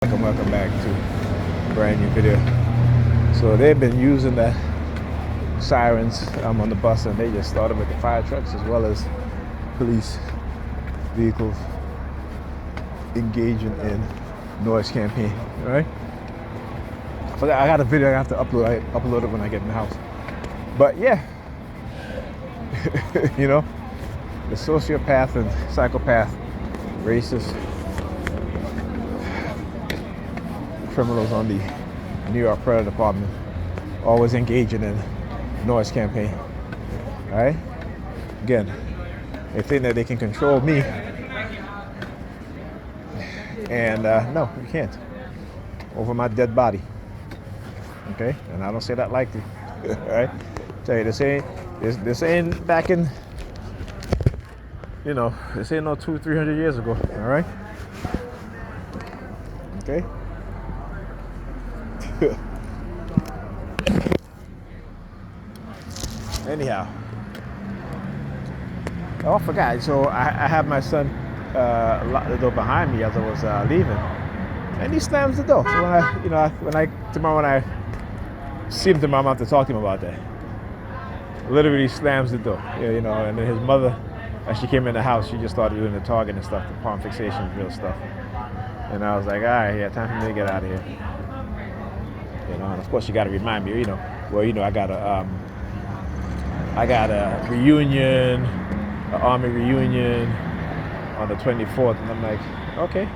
Welcome back to a brand new video. So they've been using the sirens on the bus, and they just started with the fire trucks as well as police vehicles engaging in noise campaign. All right. I got a video I have to upload. I upload it when I get in the house. But yeah, you know, the sociopath and psychopath, racist criminals on the New York Fire Department always engaging in noise campaign. All right. Again, they think that they can control me, and no, you can't. Over my dead body. Okay, and I don't say that lightly. All right. Tell you, this ain't back in, this ain't no 200-300 years ago. All right. Okay. Anyhow, I forgot. So I had my son lock the door behind me as I was leaving, and he slams the door. So when I see him tomorrow, I'm going to talk to him about that. Literally slams the door. Yeah, and then his mother, as she came in the house, she just started doing the target and stuff, the palm fixation, real stuff. And I was like, all right, yeah, time for me to get out of here. And of course, you got to remind me, I got a reunion, an army reunion on the 24th, and I'm like, okay,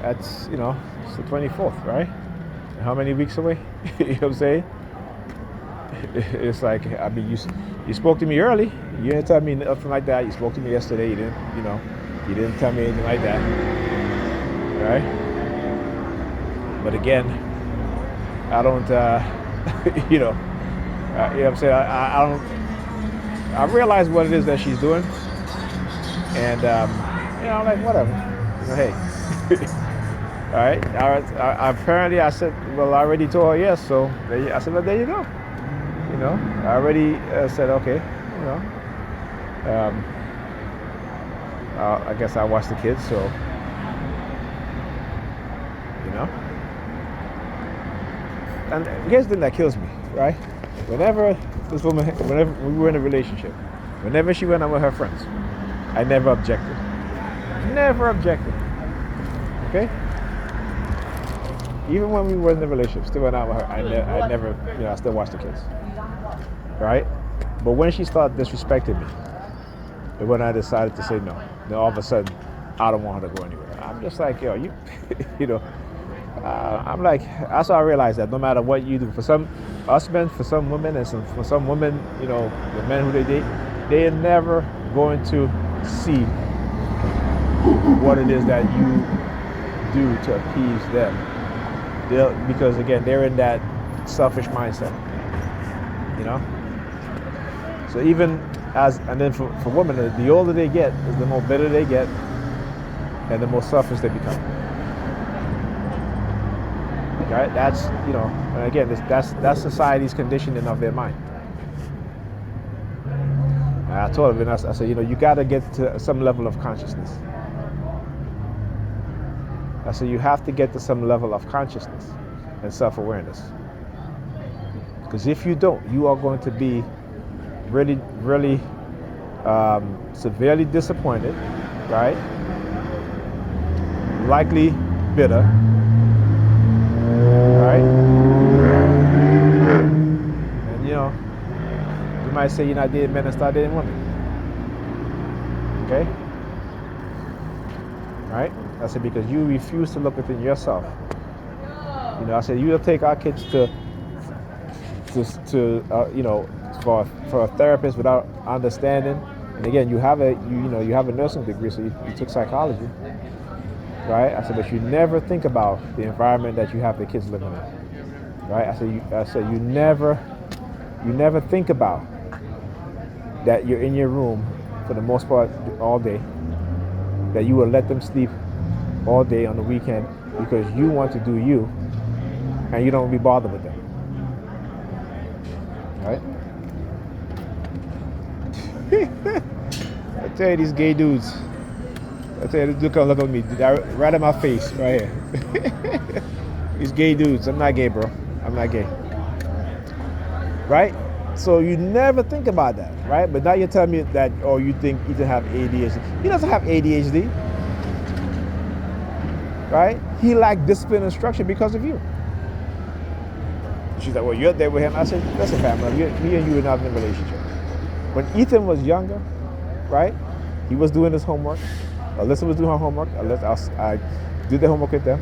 that's, it's the 24th, right? And how many weeks away? You know what I'm saying? It's like, I mean, you spoke to me early. You didn't tell me nothing like that. You spoke to me yesterday. You didn't tell me anything like that, right? But again, I don't, you know what I'm saying? I don't. I realize what it is that she's doing, and I'm like, whatever. Hey, all right. Apparently, I said, well, I already told her yes, so I said, well, there you go. I already said, okay. I guess I watch the kids, so And here's the thing that kills me, right? Whenever we were in a relationship, whenever she went out with her friends, I never objected. Never objected. Okay? Even when we were in the relationship, still went out with her, I never, I still watched the kids. Right? But when she started disrespecting me, and when I decided to say no, then all of a sudden, I don't want her to go anywhere. I'm just like, I'm like, that's how I realized that no matter what you do, for some husbands, for some women, and for some women, the men who they date, they are never going to see what it is that you do to appease them. Because again, they're in that selfish mindset, So and then for women, the older they get, the more bitter they get, and the more selfish they become. Right? That's and again, that's society's conditioning of their mind. And I told him, I said, you got to get to some level of consciousness. I said, you have to get to some level of consciousness and self-awareness. Because if you don't, you are going to be really, really severely disappointed, right? Likely bitter. Right? And you might say you're not dating men and start dating women. Okay? Right? I said, because you refuse to look within yourself. I said, you'll take our kids to for a therapist without understanding. And again, you have a nursing degree, so you took psychology. Right? I said, but you never think about the environment that you have the kids living in. Right? I said, you never think about that you're in your room for the most part all day, that you will let them sleep all day on the weekend because you want to do you, and you don't be bothered with them. Right? I tell you, these gay dudes, I tell you, this dude come look at me right in my face, right here. These gay dudes. I'm not gay, bro. I'm not gay. Right? So you never think about that, right? But now you're telling me that, oh, you think Ethan have ADHD. He doesn't have ADHD, right? He lacked discipline and structure because of you. She's like, well, you're there with him. I said, listen, family, me and you are not in a relationship. When Ethan was younger, right, he was doing his homework. Alyssa was doing her homework. I did the homework with them,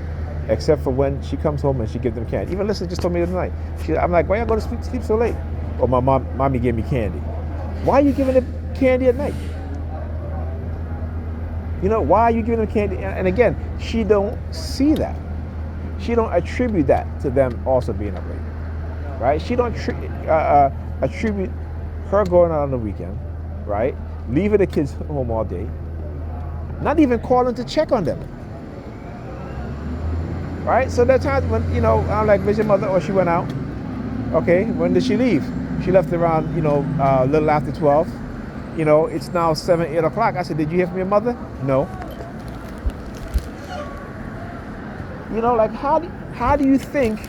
except for when she comes home and she gives them candy. Even Alyssa just told me the other night. I'm like, why y'all go to sleep so late? Or my mommy gave me candy. Why are you giving them candy at night? You know, why are you giving them candy? And again, she don't see that. She don't attribute that to them also being up late. Right? She don't attribute her going out on the weekend, right? Leaving the kids home all day, not even calling to check on them. Right? So there are times when, you know, I'm like, where's your mother? Or she went out. Okay, when did she leave? She left around, you know, a little after 12. You know, it's now 7, 8 o'clock. I said, did you hear from your mother? No. You know, like, how do you think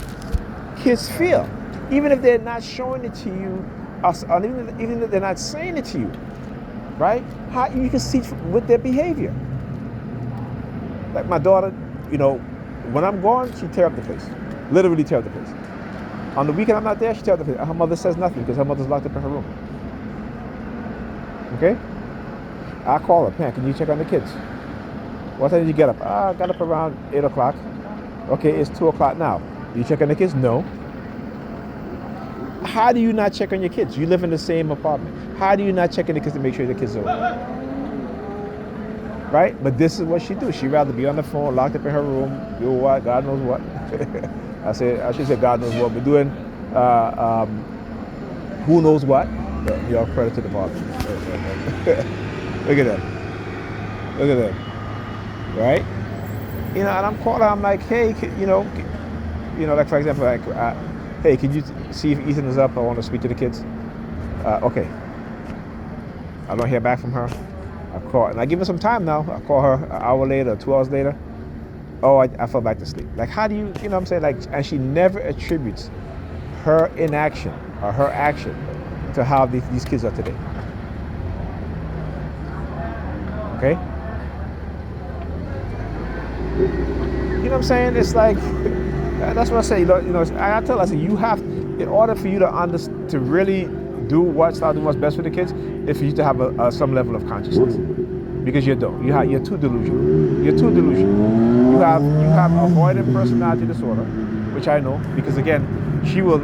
kids feel? Even if they're not showing it to you, or even if they're not saying it to you, right? How you can see with their behavior. Like my daughter, you know, when I'm gone, she tear up the place. Literally tear up the place. On the weekend I'm not there, she tear up the place. Her mother says nothing because her mother's locked up in her room. Okay? I call her, Pam, can you check on the kids? What time did you get up? I got up around 8 o'clock. Okay, it's 2 o'clock now. You check on the kids? No. How do you not check on your kids? You live in the same apartment. How do you not check on the kids to make sure the kids are okay? Right? But this is what she do. She'd rather be on the phone, locked up in her room, do what? God knows what. I should say God knows what, but doing who knows what. Your credit to the father. Look at that. Look at that. Right? You know, and I'm calling. I'm like, hey, you know, like for example, like, hey, can you see if Ethan is up? I want to speak to the kids. Okay. I don't hear back from her. I call, and I give her some time now. I call her an hour later, 2 hours later. Oh, I fell back to sleep. Like, how do you know what I'm saying? Like, and she never attributes her inaction or her action to how these kids are today. Okay? You know what I'm saying? It's like, that's what I say. You know, I tell her, I say, you have, in order for you to really start doing what's best for the kids, is for you to have some level of consciousness. Because you don't. You're too delusional. You're too delusional. You have avoidant personality disorder, which I know, because again, she will.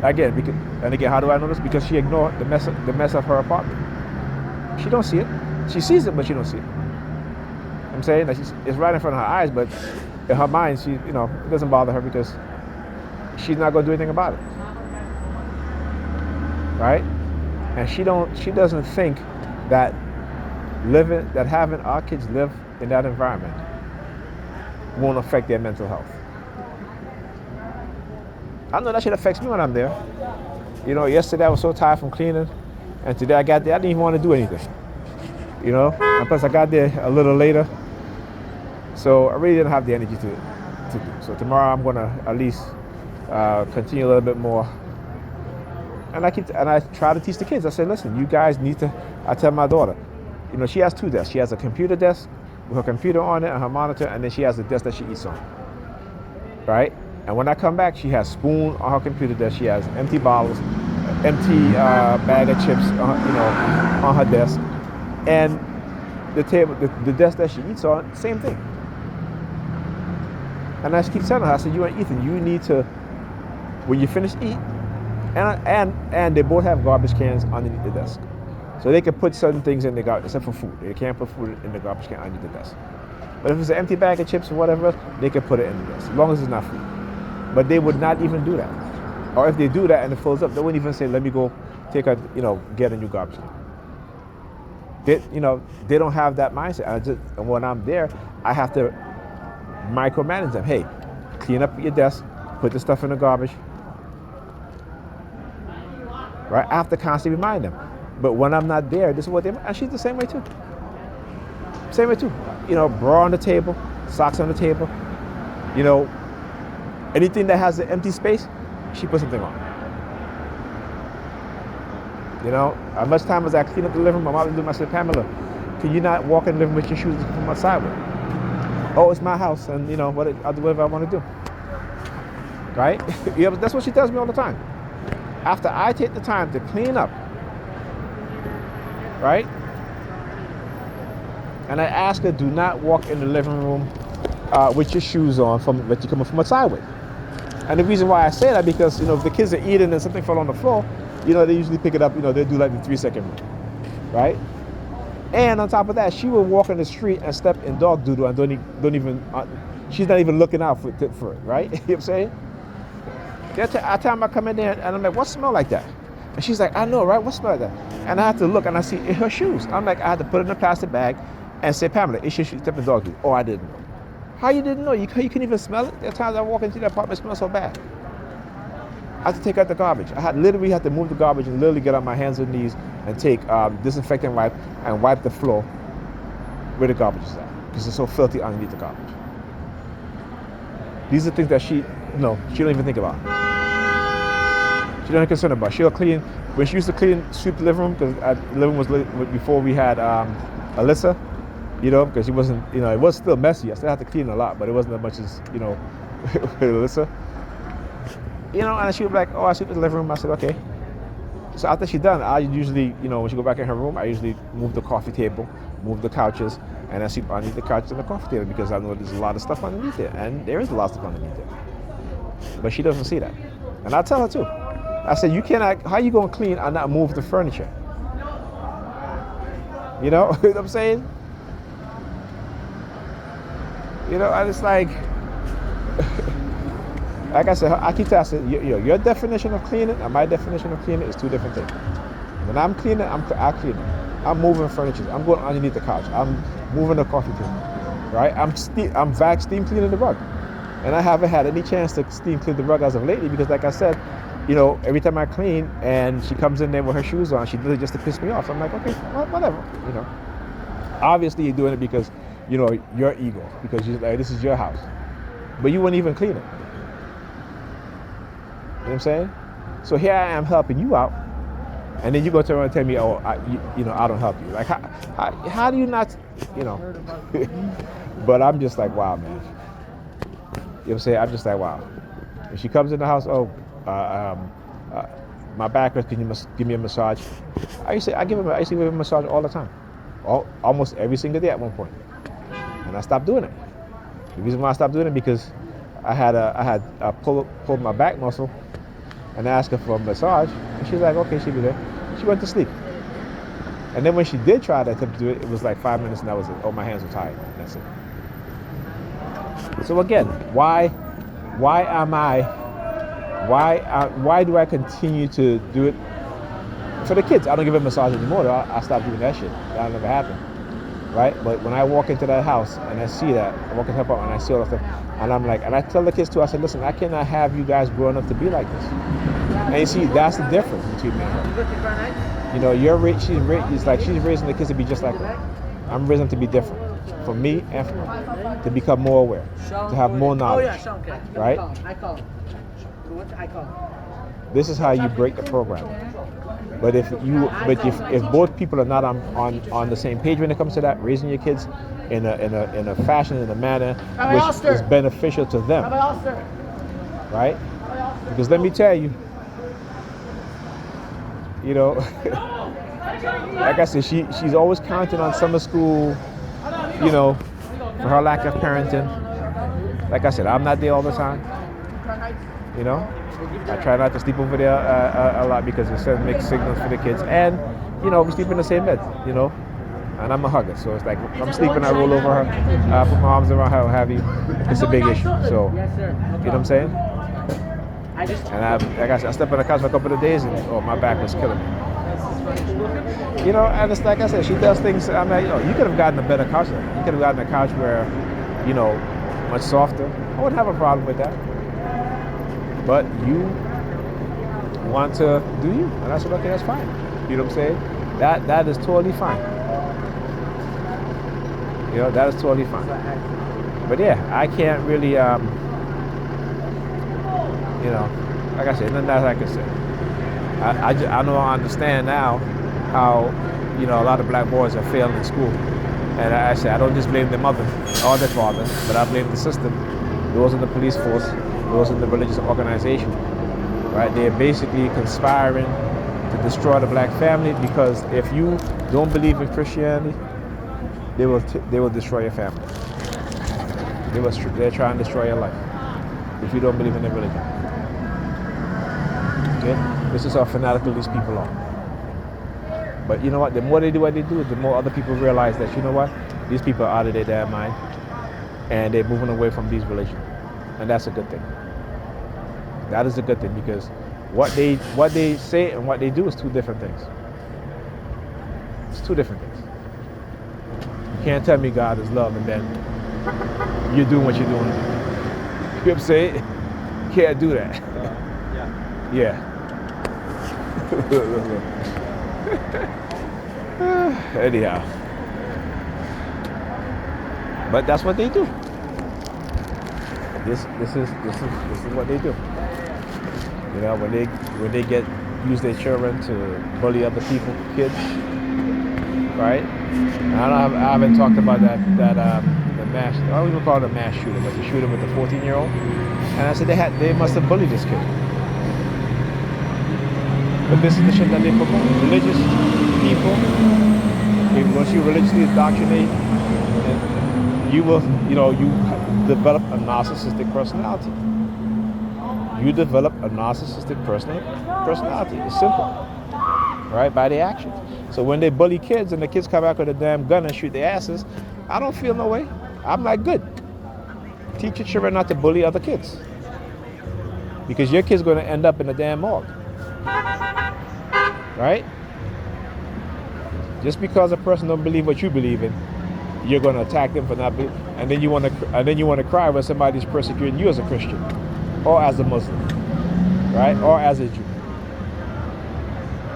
Again, how do I know this? Because she ignored the mess of her apartment. She don't see it. She sees it, but she don't see it. I'm saying that it's right in front of her eyes, but in her mind, it doesn't bother her because she's not going to do anything about it. Right? And she doesn't think that having our kids live in that environment won't affect their mental health. I know that shit affects me when I'm there. You know, yesterday I was so tired from cleaning, and today I got there, I didn't even want to do anything. You know, and plus I got there a little later, so I really didn't have the energy to do. So tomorrow I'm gonna at least continue a little bit more. And I try to teach the kids. I say, listen, you guys need to. I tell my daughter, you know, she has 2 desks. She has a computer desk with her computer on it and her monitor, and then she has a desk that she eats on. Right? And when I come back, she has spoon on her computer desk. She has empty bottles, empty bag of chips, on her desk, and the table, the desk that she eats on, same thing. And I just keep telling her, I said, you and Ethan, you need to, when you finish eat, and they both have garbage cans underneath the desk, so they can put certain things in the garbage, except for food. They can't put food in the garbage can underneath the desk. But if it's an empty bag of chips or whatever, they can put it in the desk, as long as it's not food. But they would not even do that. Or if they do that and it fills up, they wouldn't even say, let me go get a new garbage can. They don't have that mindset. And when I'm there, I have to micromanage them. Hey, clean up your desk, put the stuff in the garbage. Right? I have to constantly remind them. But when I'm not there, this is what and she's the same way too. Same way too. You know, bra on the table, socks on the table. You know, anything that has an empty space, she puts something on. You know, as much time as I clean up the living room, my mom would do. I said, Pamela, can you not walk in the living room with your shoes from outside with? Oh, it's my house, and you know what? I'll do whatever I want to do. Right? Yeah, but that's what she tells me all the time. After I take the time to clean up, right? And I ask her, do not walk in the living room with your shoes on from that you're coming from outside with. And the reason why I say that, because you know, if the kids are eating and something fell on the floor, you know, they usually pick it up. You know, they do like the 3-second rule, right? And on top of that, she will walk in the street and step in dog doodle and don't even. She's not even looking out for it, right? You know what I'm saying? At time I come in there and I'm like, what smell like that? And she's like, I know, right? What smell like that? And I have to look and I see in her shoes. I'm like, I had to put it in a plastic bag and say, Pamela, it's your shoes, step in dog doodle. Oh, I didn't know. How you didn't know? You couldn't even smell it? There are times I walk into the apartment, it smells so bad. I had to take out the garbage. I literally had to move the garbage and literally get on my hands and knees and take disinfectant wipe and wipe the floor where the garbage is at, because it's so filthy underneath the garbage. These are things that she don't even think about. She don't concern about. She'll clean, when she used to sweep the living room, because the living room was before we had Alyssa, you know, because she wasn't, you know, it was still messy. I still had to clean a lot, but it wasn't as much as, you know, with Alyssa. You know, and she would be like, oh, I sweep the living room. I said, okay. So after she's done, I usually, you know, when she go back in her room, I usually move the coffee table, move the couches, and I sweep underneath the couches and the coffee table, because I know there's a lot of stuff underneath there, and there is a lot of stuff underneath there. But she doesn't see that. And I tell her too. I said, you cannot, how you gonna clean and not move the furniture? You know what I'm saying? You know, and it's like, like I said, I keep telling her, your definition of cleaning and my definition of cleaning is two different things. When I'm cleaning, I clean it. I'm moving furniture. I'm going underneath the couch. I'm moving the coffee table, right? I'm steam cleaning the rug. And I haven't had any chance to steam clean the rug as of lately, because like I said, you know, every time I clean and she comes in there with her shoes on, she does it just to piss me off. So I'm like, okay, whatever, you know. Obviously you're doing it because, you know, your ego, because you're like, this is your house. But you wouldn't even clean it. You know what I'm saying? So here I am helping you out, and then you go turn around and tell me, oh, I don't help you. Like, how do you not, you know? But I'm just like, wow, man. You know what I'm saying? I'm just like, wow. If she comes in the house, my back hurts, can you give me a massage? I used to give her a massage all the time, almost every single day at one point, and I stopped doing it. The reason why I stopped doing it, because I had pulled my back muscle, and I asked her for a massage, and she's like, okay, she'll be there. She went to sleep. And then when she did try to attempt to do it, it was like 5 minutes, and that was it. Oh, my hands were tired. And that's it. So again, why do I continue to do it for the kids? I don't give a massage anymore, though. I stopped doing that shit. That'll never happen, right? But when I walk into that house and I see that, I walk in her apartment and I see all that stuff, and I'm like, and I tell the kids too, I said, listen, I cannot have you guys growing up to be like this. And you see, that's the difference between me and her. You know, she's raising the kids to be just like her. I'm raising them to be different, for me and for her, to become more aware, to have more knowledge, right? This is how you break the program. But if both people are not on the same page when it comes to that, raising your kids in a fashion, in a manner which is beneficial to them, right? Because let me tell you, you know, like I said, she's always counting on summer school, you know, for her lack of parenting. Like I said, I'm not there all the time, you know. I try not to sleep over there a lot, because it sends mixed signals for the kids. And, you know, we sleep in the same bed, you know. And I'm a hugger, so it's like, if I'm sleeping, I roll over her, put my arms around her, what have you. It's a big issue. So, you know what I'm saying? And like I said, I slept on the couch for a couple of days, and my back was killing me. You know, and it's like I said, she does things. I'm like, you could have gotten a better couch. You could have gotten a couch where, you know, much softer. I wouldn't have a problem with that. But you want to do you, and I said, okay, that's fine. You know what I'm saying? That is totally fine. You You know, that is totally fine. But yeah, I can't really, you know, like I said, nothing else I can say. I know I understand now how, you know, a lot of black boys are failing in school. And I say I don't just blame their mother or their father, but I blame the system. Those in the police force, those in the religious organization, right? They're basically conspiring to destroy the black family, because if you don't believe in Christianity, they will destroy your family. They're trying to destroy your life if you don't believe in their religion. Okay? This is how fanatical these people are. But you know what? The more they do what they do, the more other people realize that, you know what? These people are out of their damn mind, and they're moving away from these religions. And that's a good thing. That is a good thing, because what they say and what they do is two different things. It's two different things. You can't tell me God is love and then you're doing what you're doing. You know what I'm saying? You can't do that. Yeah. Anyhow. But that's what they do. This is what they do. You know, when they use their children to bully other people, kids, right? I haven't talked about the mass. I don't even call it a mass shooting, but the shooting with the 14-year-old. And I said they must have bullied this kid. But this is the shit that they promote. Religious people, once you religiously indoctrinate, you will, you develop a narcissistic personality. You develop a narcissistic personality. It's simple, right? By their actions. So when they bully kids and the kids come back with a damn gun and shoot their asses, I don't feel no way. I'm like, good. Teach your children not to bully other kids, because your kid's going to end up in a damn morgue, right? Just because a person don't believe what you believe in, you're going to attack them for not believing, and then you want to cry when somebody's persecuting you as a Christian, or as a Muslim, right? Or as a Jew,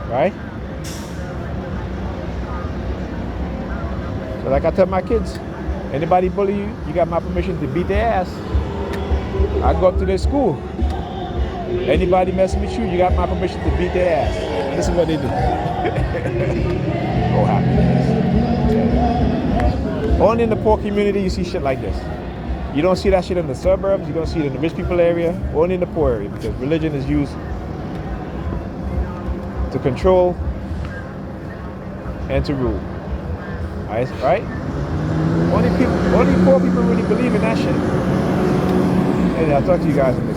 right? So like I tell my kids, anybody bully you, you got my permission to beat their ass. I go up to their school. Anybody messing with you, you got my permission to beat their ass. This is what they do. Oh, happy. Only in the poor community you see shit like this. You don't see that shit in the suburbs. You don't see it in the rich people area. Only in the poor area, because religion is used to control and to rule. Right? Only poor people really believe in that shit. And I'll talk to you guys in the